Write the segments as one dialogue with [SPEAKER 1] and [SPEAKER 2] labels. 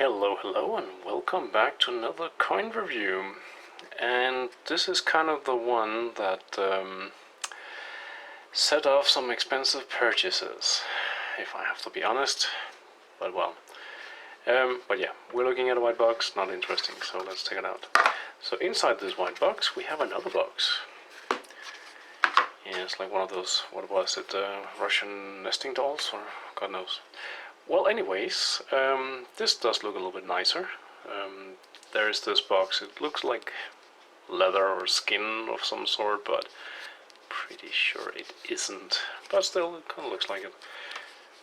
[SPEAKER 1] Hello, and welcome back to another coin review. And this is kind of the one that set off some expensive purchases, if I have to be honest. But well, but yeah, we're looking at a white box, not interesting, so let's take it out. So inside this white box, we have another box. Yeah, it's like one of those, what was it, Russian nesting dolls, or God knows. Well, anyways, this does look a little bit nicer. There's this box. It looks like leather or skin of some sort, but pretty sure it isn't. But still, it kind of looks like it.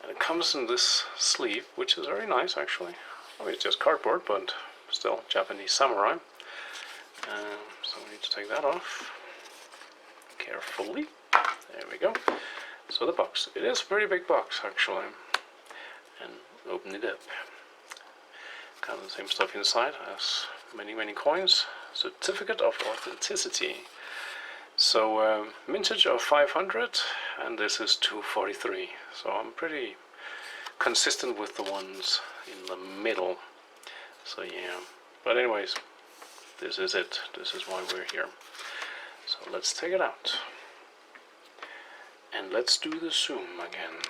[SPEAKER 1] And it comes in this sleeve, which is very nice, actually. I mean, it's just cardboard, but still Japanese samurai. So we need to take that off carefully. There we go. So the box. It is a very big box, actually. And open it up. Kind of the same stuff inside as many coins. Certificate of authenticity. So mintage of 500, and this is 243. So I'm pretty consistent with the ones in the middle. So yeah. But anyways, this is it. This is why we're here. So let's take it out. And let's do the zoom again.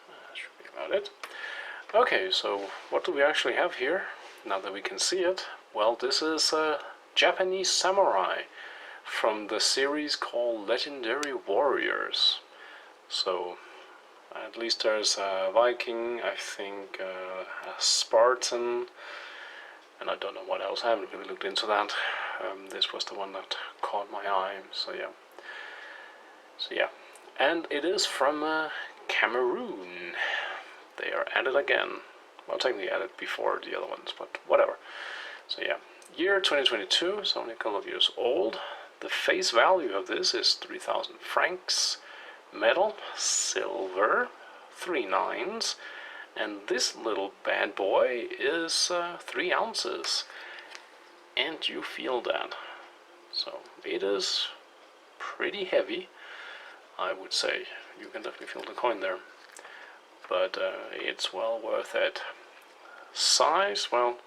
[SPEAKER 1] That should be about it. Okay, so what do we actually have here? Now that we can see it, well, this is a Japanese samurai from the series called Legendary Warriors. So at least there's a Viking, I think a Spartan, and I don't know what else. I haven't really looked into that. This was the one that caught my eye. So yeah, and it is from Cameroon. They are added again. Well, technically added before the other ones, but whatever. So yeah, year 2022, it's only a couple of years old. The face value of this is 3,000 francs, metal, silver, 3 nines, and this little bad boy is 3 ounces. And you feel that. So it is pretty heavy, I would say. You can definitely feel the coin there. But it's well worth it. Size, well,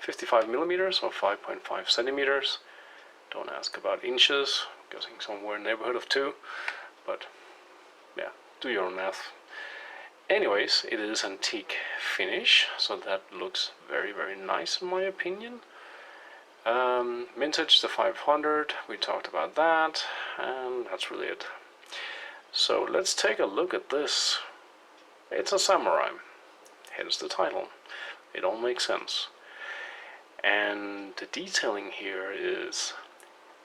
[SPEAKER 1] 55 millimeters or 5.5 centimeters. Don't ask about inches. I'm guessing somewhere in the neighborhood of 2. But yeah, do your own math. Anyways, it is antique finish, so that looks very nice in my opinion. Mintage the 500, we talked about that, and that's really it. So let's take a look at this. It's a samurai, hence the title. It all makes sense. And the detailing here is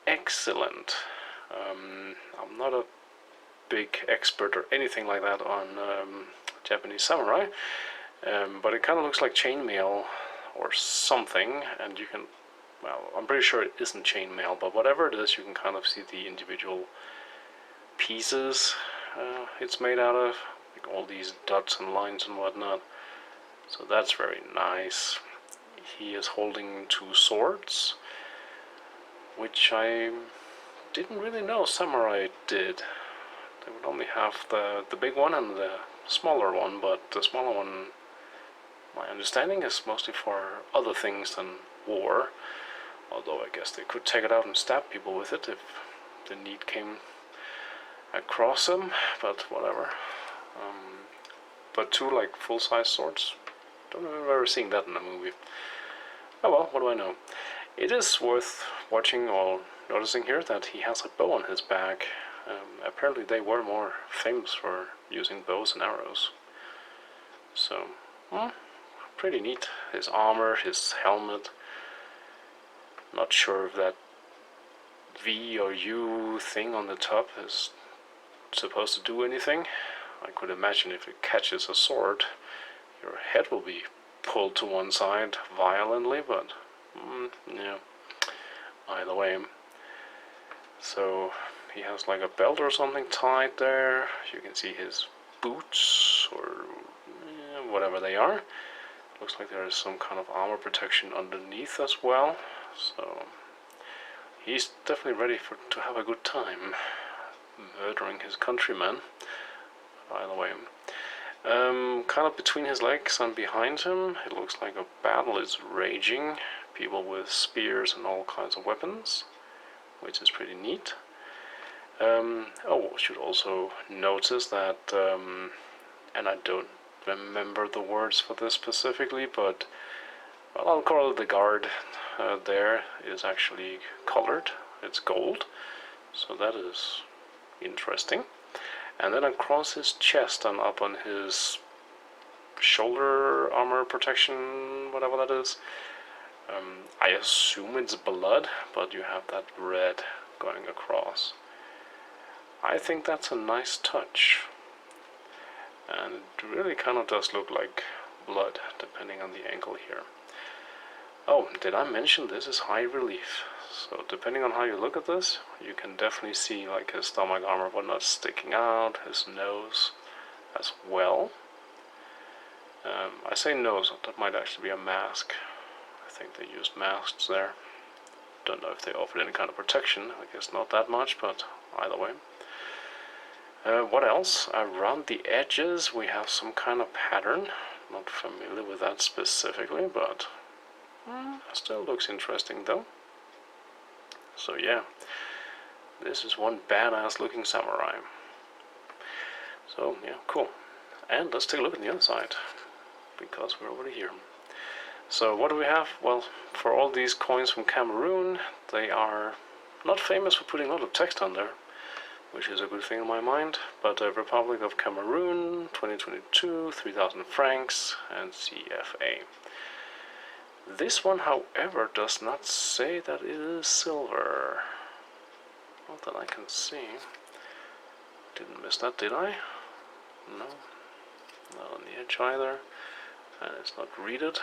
[SPEAKER 1] excellent. I'm not a big expert or anything like that on Japanese samurai, but it kind of looks like chainmail or something, and you can, well, I'm pretty sure it isn't chainmail, but whatever it is, you can kind of see the individual pieces it's made out of, like all these dots and lines and whatnot. So that's very nice. He is holding 2 swords, which I didn't really know samurai did. They would only have the big one and the smaller one, but the smaller one, my understanding, is mostly for other things than war. Although I guess they could take it out and stab people with it if the need came across them, but whatever. But 2 like full-size swords, don't remember ever seeing that in a movie. Oh well, what do I know. It is worth watching or noticing here that he has a bow on his back. Apparently they were more famous for using bows and arrows. So, pretty neat. His armor, his helmet. Not sure if that V or U thing on the top is supposed to do anything. I could imagine if it catches a sword, your head will be pulled to one side violently, but yeah, either way. So he has like a belt or something tied there. You can see his boots or whatever they are. Looks like there is some kind of armor protection underneath as well. So he's definitely ready to have a good time murdering his countrymen. By the way, Kind of between his legs and behind him, it looks like a battle is raging. People with spears and all kinds of weapons, which is pretty neat. Should also notice that, and I don't remember the words for this specifically, but well, I'll call it the guard there is actually colored. It's gold, so that is interesting. And then across his chest and up on his shoulder armor protection, whatever that is, I assume it's blood, but you have that red going across. I think that's a nice touch, and it really kind of does look like blood depending on the angle here. Oh, did I mention this is high relief? So depending on how you look at this, you can definitely see like his stomach armor whatnot sticking out, his nose as well. I say nose, that might actually be a mask. I think they used masks there. Don't know if they offered any kind of protection. I guess not that much, but either way. What else? Around the edges we have some kind of pattern. Not familiar with that specifically, but still looks interesting though. So yeah, this is one badass looking samurai. So yeah, cool. And let's take a look at the other side, because we're already here. So what do we have? Well, for all these coins from Cameroon, they are not famous for putting a lot of text on there, which is a good thing in my mind, but Republic of Cameroon, 2022, 3,000 francs, and CFA. This one, however, does not say that it is silver. Not that I can see. Didn't miss that, did I? No. Not on the edge either. And it's not readed.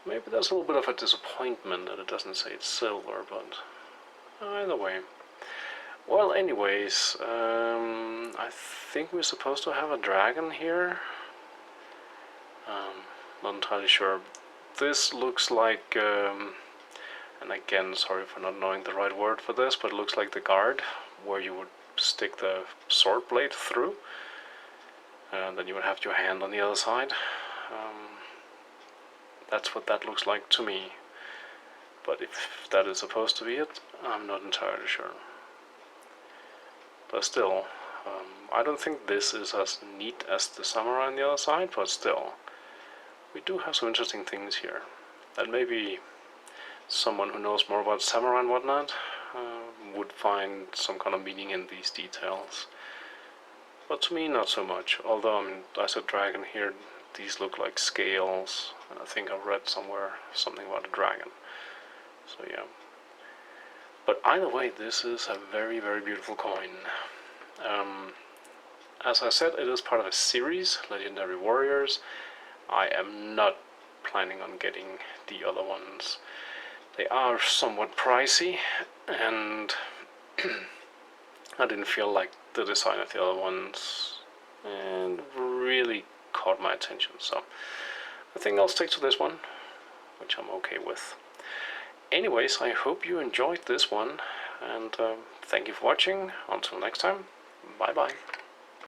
[SPEAKER 1] Maybe that's a little bit of a disappointment that it doesn't say it's silver, but either way. Well, anyways, I think we're supposed to have a dragon here. Not entirely sure. This looks like, and again, sorry for not knowing the right word for this, but it looks like the guard, where you would stick the sword blade through, and then you would have your hand on the other side. That's what that looks like to me. But if that is supposed to be it, I'm not entirely sure. But still, I don't think this is as neat as the samurai on the other side, but still, we do have some interesting things here. And maybe someone who knows more about samurai and whatnot would find some kind of meaning in these details. But to me, not so much. Although, I mean, as a dragon here, these look like scales, and I think I read somewhere something about a dragon. So yeah. But either way, this is a very, very beautiful coin. As I said, it is part of a series, Legendary Warriors. I am not planning on getting the other ones. They are somewhat pricey, and I didn't feel like the design of the other ones and really caught my attention. So I think I'll stick to this one, which I'm okay with. Anyways, I hope you enjoyed this one, and thank you for watching. Until next time, bye bye.